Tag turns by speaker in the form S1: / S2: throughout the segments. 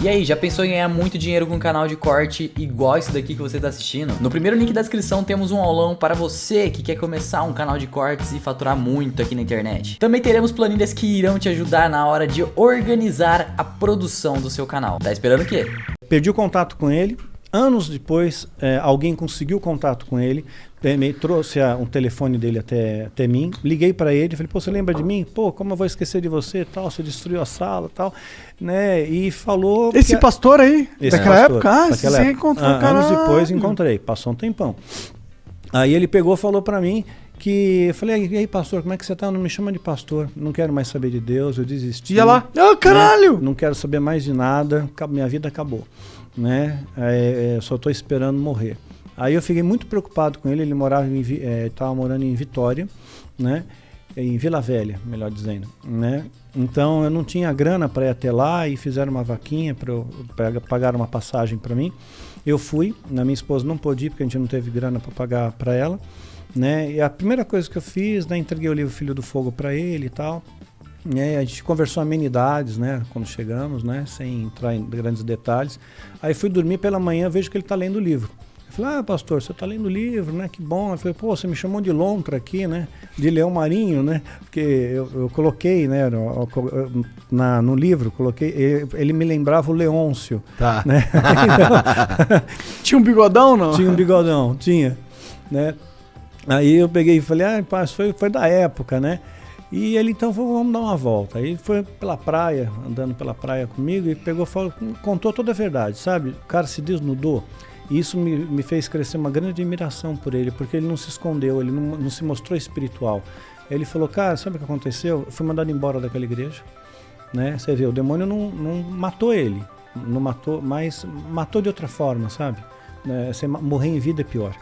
S1: E aí, já pensou em ganhar muito dinheiro com um canal de corte igual esse daqui que você está assistindo? No primeiro link da descrição temos um aulão para você que quer começar um canal de cortes e faturar muito aqui na internet. Também teremos planilhas que irão te ajudar na hora de organizar a produção do seu canal. Tá esperando o quê?
S2: Perdi o contato com ele. Anos depois, alguém conseguiu contato com ele, me trouxe um telefone dele até mim, liguei para ele, falei, pô, você lembra de mim? Pô, como eu vou esquecer de você, tal, você destruiu a sala, tal, né? E falou...
S3: Esse pastor aí, daquela época? Você encontrou,
S2: anos depois encontrei, passou um tempão. Aí ele pegou e falou para mim que... Eu falei, e aí, pastor, como é que você tá? Não me chama de pastor, não quero mais saber de Deus, eu desisti.
S3: Ia lá, caralho!
S2: Né? Não quero saber mais de nada, minha vida acabou. Né? Só estou esperando morrer. Aí eu fiquei muito preocupado com ele. Ele morava estava morando em Vitória, né? Em Vila Velha, melhor dizendo, né? Então eu não tinha grana para ir até lá e fizeram uma vaquinha para pagar uma passagem para mim. Eu fui, minha esposa não pôde ir porque a gente não teve grana para pagar para ela, né? E a primeira coisa que eu fiz, né, entreguei o livro Filho do Fogo para ele e tal. A gente conversou amenidades, né, quando chegamos, né, sem entrar em grandes detalhes. Aí fui dormir pela manhã, vejo que ele está lendo o livro. Eu falei, pastor, você está lendo o livro, né, que bom. Eu falei, pô, você me chamou de lontra aqui, né, de leão marinho, né, porque eu coloquei, né, no livro, ele me lembrava o Leôncio.
S3: Tá.
S2: Né?
S3: Então, tinha um bigodão, não?
S2: Tinha um bigodão, tinha, né. Aí eu peguei e falei, foi da época, né. E ele então falou, vamos dar uma volta. Aí foi pela praia, andando pela praia comigo e contou toda a verdade, sabe? O cara se desnudou. E isso me fez crescer uma grande admiração por ele, porque ele não se escondeu, ele não se mostrou espiritual. Ele falou, cara, sabe o que aconteceu? Eu fui mandado embora daquela igreja, né? Você vê, o demônio não matou ele, não matou, mas matou de outra forma, sabe? Você morrer em vida é pior,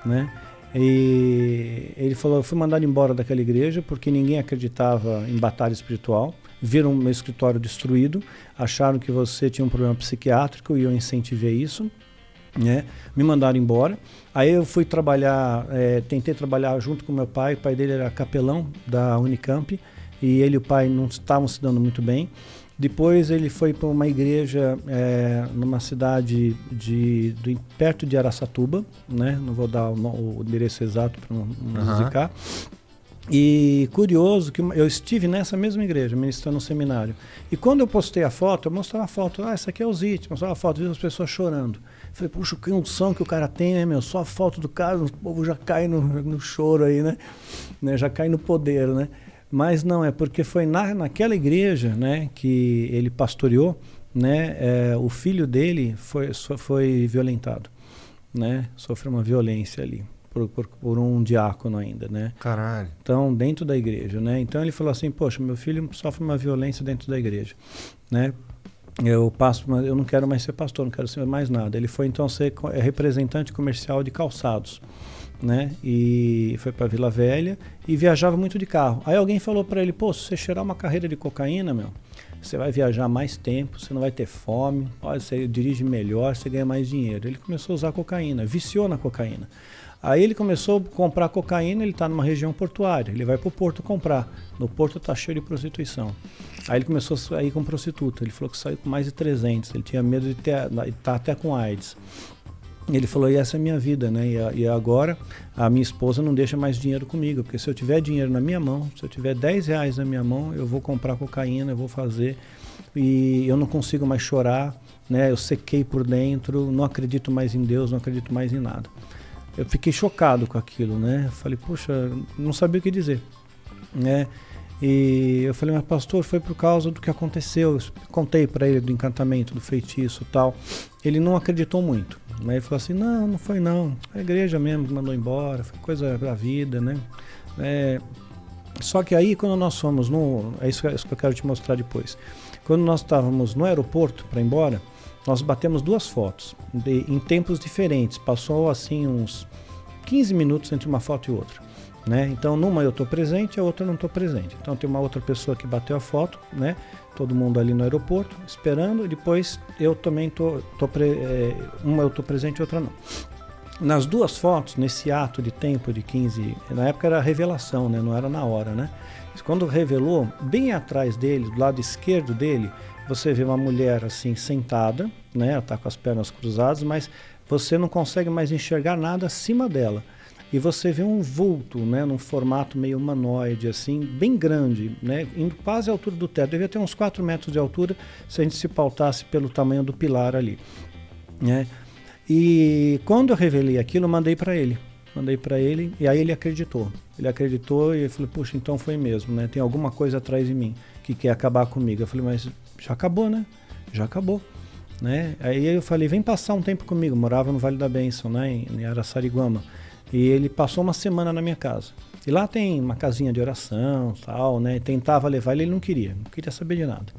S2: né? E ele falou, eu fui mandado embora daquela igreja porque ninguém acreditava em batalha espiritual, viram meu escritório destruído, acharam que você tinha um problema psiquiátrico e eu incentivei isso, né? Me mandaram embora. Aí eu fui trabalhar, tentei trabalhar junto com meu pai. O pai dele era capelão da Unicamp e ele e o pai não estavam se dando muito bem. Depois ele foi para uma igreja numa cidade perto de Araçatuba, né? Não vou dar o endereço exato para não zicar. E curioso que eu estive nessa mesma igreja, ministrando um seminário. E quando eu postei a foto, eu mostrava a foto, essa aqui é o Zite, mostrava a foto, vi as pessoas chorando. Falei, puxa, que unção que o cara tem, né, meu? Só a foto do cara, o povo já cai no choro aí, né? Já cai no poder, né? Mas não, é porque foi naquela igreja, né, que ele pastoreou, né, o filho dele foi violentado, né, sofreu uma violência ali, por um diácono ainda, né.
S3: Caralho.
S2: Então, dentro da igreja, né, então ele falou assim, poxa, meu filho sofre uma violência dentro da igreja, né, eu não quero mais ser pastor, não quero ser mais nada. Ele foi então ser representante comercial de calçados, né? E foi para Vila Velha e viajava muito de carro. Aí alguém falou para ele, pô, se você cheirar uma carreira de cocaína, meu, você vai viajar mais tempo, você não vai ter fome, você dirige melhor, você ganha mais dinheiro. Ele começou a usar cocaína, viciou na cocaína. Aí ele começou a comprar cocaína, ele está numa região portuária, ele vai para o porto comprar. No porto está cheio de prostituição. Aí ele começou a sair com prostituta, ele falou que saiu com mais de 300, ele tinha medo de estar até com AIDS. Ele falou, e essa é a minha vida, né? E agora a minha esposa não deixa mais dinheiro comigo, porque se eu tiver dinheiro na minha mão, se eu tiver 10 reais na minha mão, eu vou comprar cocaína, eu vou fazer, e eu não consigo mais chorar, né? Eu sequei por dentro, não acredito mais em Deus, não acredito mais em nada. Eu fiquei chocado com aquilo, né? Eu falei, puxa, não sabia o que dizer, né? E eu falei, mas pastor, foi por causa do que aconteceu. Eu contei para ele do encantamento, do feitiço e tal. Ele não acreditou muito, né? Ele falou assim, não foi não. A igreja mesmo que mandou embora, foi coisa da vida, né? Só que aí quando nós fomos é isso que eu quero te mostrar depois. Quando nós estávamos no aeroporto para ir embora, nós batemos 2 fotos em tempos diferentes. Passou assim uns 15 minutos entre uma foto e outra, né? Então numa eu estou presente, a outra não estou presente. Então tem uma outra pessoa que bateu a foto, né? Todo mundo ali no aeroporto esperando, e depois eu também uma eu estou presente e outra não. Nas 2 fotos, nesse ato de tempo de 15, na época era a revelação, né? Não era na hora, né? Quando revelou, bem atrás dele, do lado esquerdo dele, você vê uma mulher assim sentada, né? Ela está com as pernas cruzadas, mas você não consegue mais enxergar nada acima dela. E você vê um vulto, né, num formato meio humanoide, assim, bem grande, né, indo quase à altura do teto. Devia ter uns 4 metros de altura se a gente se pautasse pelo tamanho do pilar ali, né? E quando eu revelei aquilo, eu mandei para ele, e aí ele acreditou. Ele acreditou e eu falei, puxa, então foi mesmo, né? Tem alguma coisa atrás de mim que quer acabar comigo. Eu falei, mas já acabou, né? Já acabou, né? Aí eu falei, vem passar um tempo comigo. Eu morava no Vale da Bênção, né, em Araçariguama. E ele passou uma semana na minha casa. E lá tem uma casinha de oração, tal, né? Tentava levar ele não queria saber de nada,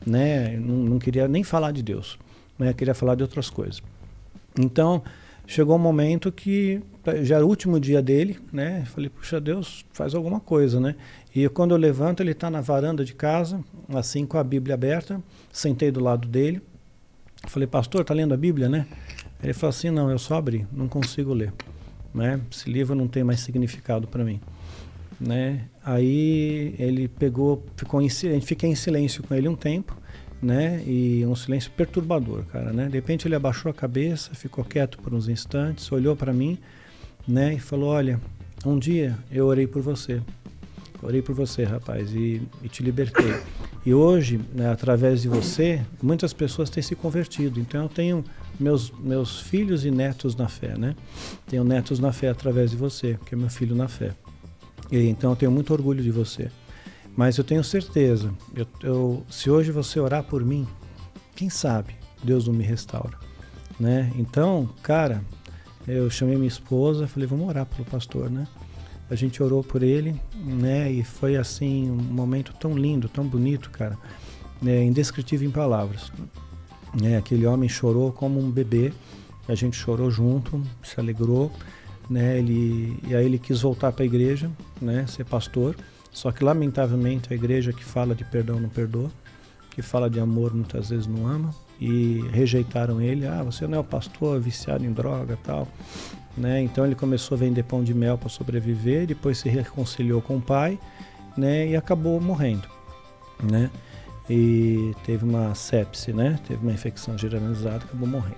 S2: né? Não queria nem falar de Deus, né? Queria falar de outras coisas. Então, chegou um momento que já era o último dia dele, né? Falei, puxa, Deus, faz alguma coisa, né? E quando eu levanto, ele está na varanda de casa, assim, com a Bíblia aberta, sentei do lado dele. Falei, pastor, tá lendo a Bíblia, né? Ele falou assim, não, eu só abri, não consigo ler. Né? Esse livro não tem mais significado para mim, né? Aí ele pegou, fiquei em silêncio com ele um tempo, né? E um silêncio perturbador, cara, né? De repente ele abaixou a cabeça, ficou quieto por uns instantes, olhou para mim, né? E falou, olha, um dia eu orei por você, rapaz, e te libertei. E hoje, né, através de você, muitas pessoas têm se convertido. Então eu tenho meus filhos e netos na fé, né? Tenho netos na fé através de você, que é meu filho na fé. E então eu tenho muito orgulho de você. Mas eu tenho certeza, se hoje você orar por mim, quem sabe Deus não me restaura, né? Então, cara, eu chamei minha esposa, falei, vamos orar pelo pastor, né? A gente orou por ele, né? E foi assim, um momento tão lindo, tão bonito, cara, né? Indescritível em palavras. Aquele homem chorou como um bebê, a gente chorou junto, se alegrou, né? E aí ele quis voltar para a igreja, né? Ser pastor, só que lamentavelmente a igreja que fala de perdão não perdoa, que fala de amor muitas vezes não ama, e rejeitaram ele. Você não é o pastor, viciado em droga, tal, né? Então ele começou a vender pão de mel para sobreviver, depois se reconciliou com o pai, né? E acabou morrendo, né? E teve uma sepse, né? Teve uma infecção generalizada, acabou morrendo.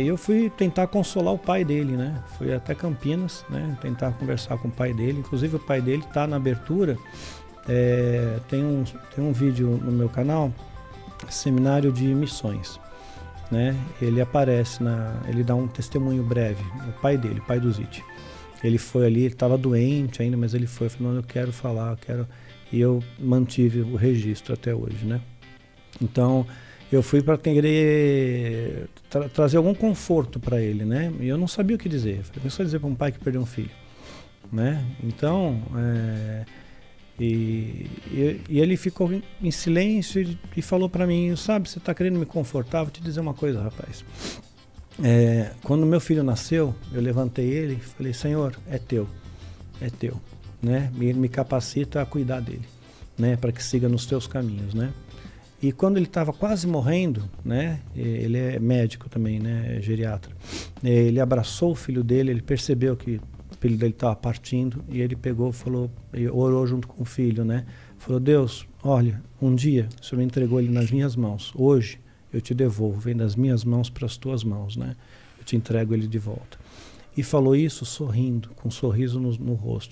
S2: E eu fui tentar consolar o pai dele, né? Fui até Campinas, né? Tentar conversar com o pai dele. Inclusive o pai dele está na abertura. Tem um vídeo no meu canal, Seminário de Missões, né? Ele aparece, ele dá um testemunho breve. O pai dele, o pai do Zite. Ele foi ali, ele estava doente ainda, mas ele foi. Eu falei, não, eu quero falar, eu quero... E eu mantive o registro até hoje, né? Então, eu fui para querer trazer algum conforto para ele, né? E eu não sabia o que dizer. Eu falei, só dizer para um pai que perdeu um filho, né? Então, e ele ficou em silêncio e falou para mim, sabe, você está querendo me confortar? Vou te dizer uma coisa, rapaz. Quando meu filho nasceu, eu levantei ele e falei, Senhor, é teu, né? Me capacita a cuidar dele, né? Para que siga nos teus caminhos, né? E quando ele estava quase morrendo, né? Ele é médico também, né? É geriatra. Ele abraçou o filho dele, ele percebeu que o filho dele estava partindo e ele pegou, falou, orou junto com o filho, né? Falou, Deus, olha, um dia o Senhor me entregou ele nas minhas mãos, hoje eu te devolvo, vem das minhas mãos para as tuas mãos, né? Eu te entrego ele de volta. E falou isso sorrindo, com um sorriso no rosto.